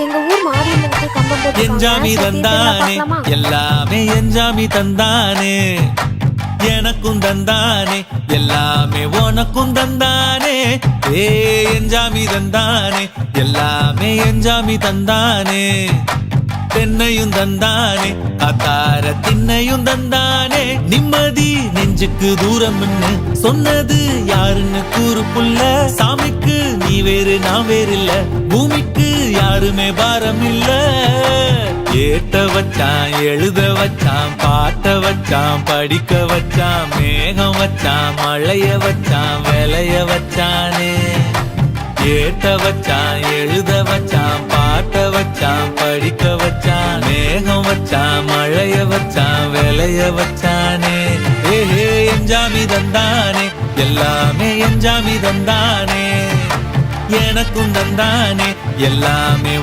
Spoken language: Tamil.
எங்க ஊர் மாரியம்மனுக்கு கம்பம் போட்டு என்ஜாமி தந்தானே எல்லாமே என்ஜாமி தந்தானே எனக்கும் தந்தானே எல்லாமே உனக்கும் தந்தானே ஏ என்ஜாமி தந்தானே எல்லாமே என்ஜாமி தந்தானே தென்னையும் தந்தானே காத்தார திண்ணையும் தந்தானே நிம்மதி நெஞ்சுக்கு தூரம்னு சொன்னது யாருன்னு கூறு புள்ள சாமிக்கு நீ வேறு நான் வேறு இல்ல பூமிக்கு யாருமே பாரம் இல்ல ஏத்த வச்சான் எழுத வச்சான் பாட்ட வச்சான் படிக்க வச்சான் மேகம் வச்சான் மழைய வச்சான் விளைய வச்சானே ஏத்த வச்சான் எழுத வச்சான் பாட்ட வச்சான் படிக்க வச்சான் மேகம் வச்சான் மழைய வச்சான் விளைய வச்சானே ஏஹே என்ஜாமி தந்தானே எல்லாமே என்ஜாமி தந்தானே எனக்கும் தந்தானே எல்லாமே